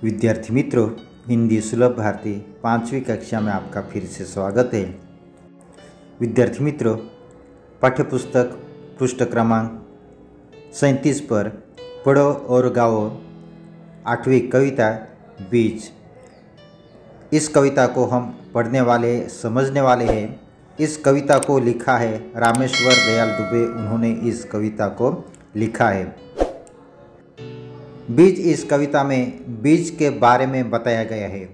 विद्यार्थी मित्रों, हिंदी सुलभ भारती 5वीं कक्षा में आपका फिर से स्वागत है। विद्यार्थी मित्रों, पाठ्यपुस्तक पृष्ठ क्रमांक 37 पर पढ़ो और गाओ 8वीं कविता बीज। इस कविता को हम पढ़ने वाले समझने वाले हैं। इस कविता को लिखा है रामेश्वर दयाल दुबे। उन्होंने इस कविता को लिखा है। बीज, इस कविता में बीज के बारे में बताया गया है।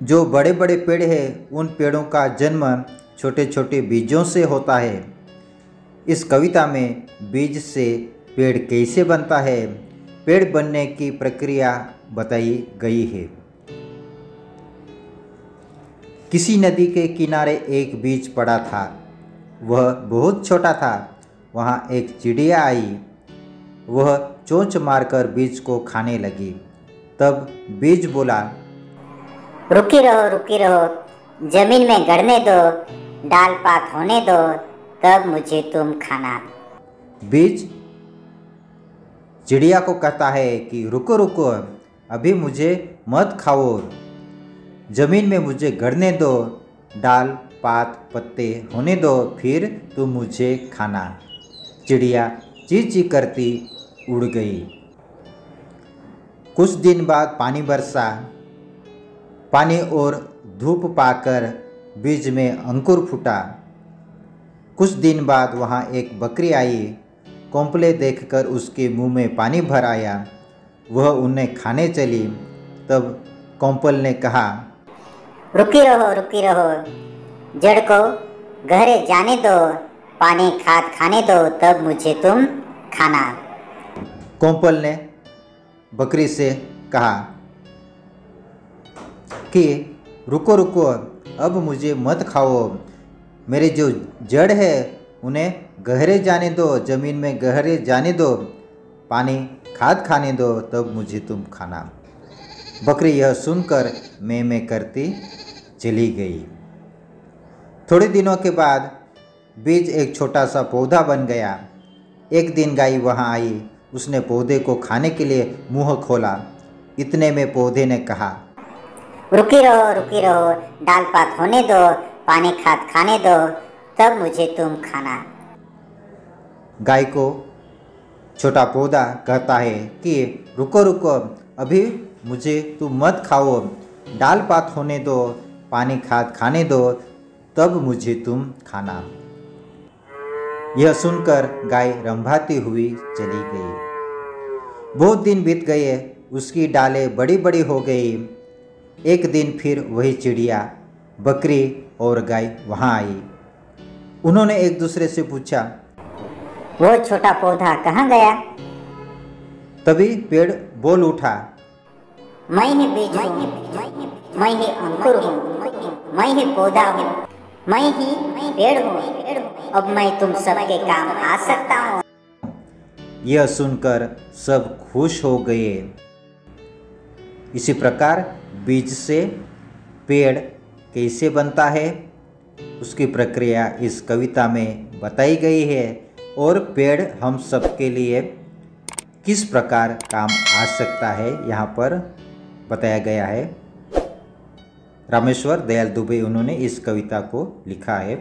जो बड़े बड़े पेड़ हैं उन पेड़ों का जन्म छोटे छोटे बीजों से होता है। इस कविता में बीज से पेड़ कैसे बनता है, पेड़ बनने की प्रक्रिया बताई गई है। किसी नदी के किनारे एक बीज पड़ा था। वह बहुत छोटा था। वहाँ एक चिड़िया आई। वह चोंच मारकर बीज को खाने लगी। तब बीज बोला, रुकी रहो, जमीन में गड़ने दो, डाल पात होने दो, तब मुझे तुम खाना। बीज चिड़िया को कहता है कि रुको रुको, अभी मुझे मत खाओ, जमीन में मुझे गड़ने दो, डाल पात पत्ते होने दो, फिर तुम मुझे खाना। चिड़िया ची ची करती उड़ गई। कुछ दिन बाद पानी बरसा। पानी और धूप पाकर बीज में अंकुर फूटा। कुछ दिन बाद वहाँ एक बकरी आई। कोंपले देखकर उसके मुंह में पानी भर आया। वह उन्हें खाने चली। तब कोंपल ने कहा, रुकी रहो, जड़ को गहरे जाने दो, पानी खाद खाने दो, तब मुझे तुम खाना। कोंपल ने बकरी से कहा कि रुको, अब मुझे मत खाओ, मेरे जो जड़ है उन्हें गहरे जाने दो, ज़मीन में गहरे जाने दो, पानी खाद खाने दो, तब मुझे तुम खाना। बकरी यह सुनकर मैं करती चली गई। थोड़े दिनों के बाद बीज एक छोटा सा पौधा बन गया। एक दिन गाय वहाँ आई। उसने पौधे को खाने के लिए मुंह खोला। इतने में पौधे ने कहा, रुकी रहो, डाल पात होने दो, पानी खाद खाने दो, तब मुझे तुम खाना। गाय को छोटा पौधा कहता है कि रुको, अभी मुझे तुम मत खाओ, डाल पात होने दो, पानी खाद खाने दो, तब मुझे तुम खाना। यह सुनकर गाय रंभाती हुई चली गई। बहुत दिन बीत गए। उसकी डालें बड़ी बड़ी हो गई। एक दिन फिर वही चिड़िया, बकरी और गाय वहाँ आई। उन्होंने एक दूसरे से पूछा, वो छोटा पौधा कहाँ गया? तभी पेड़ बोल उठा, मैं ही बीज हूँ, मैं ही अंकुर हूँ, मैं ही पौधा हूँ, मैं ही पेड़ हूँ, अब मैं तुम सबके काम आ सकता हूँ। यह सुनकर सब खुश हो गए। इसी प्रकार बीज से पेड़ कैसे बनता है उसकी प्रक्रिया इस कविता में बताई गई है, और पेड़ हम सबके लिए किस प्रकार काम आ सकता है यहाँ पर बताया गया है। रामेश्वर दयाल दुबे उन्होंने इस कविता को लिखा है।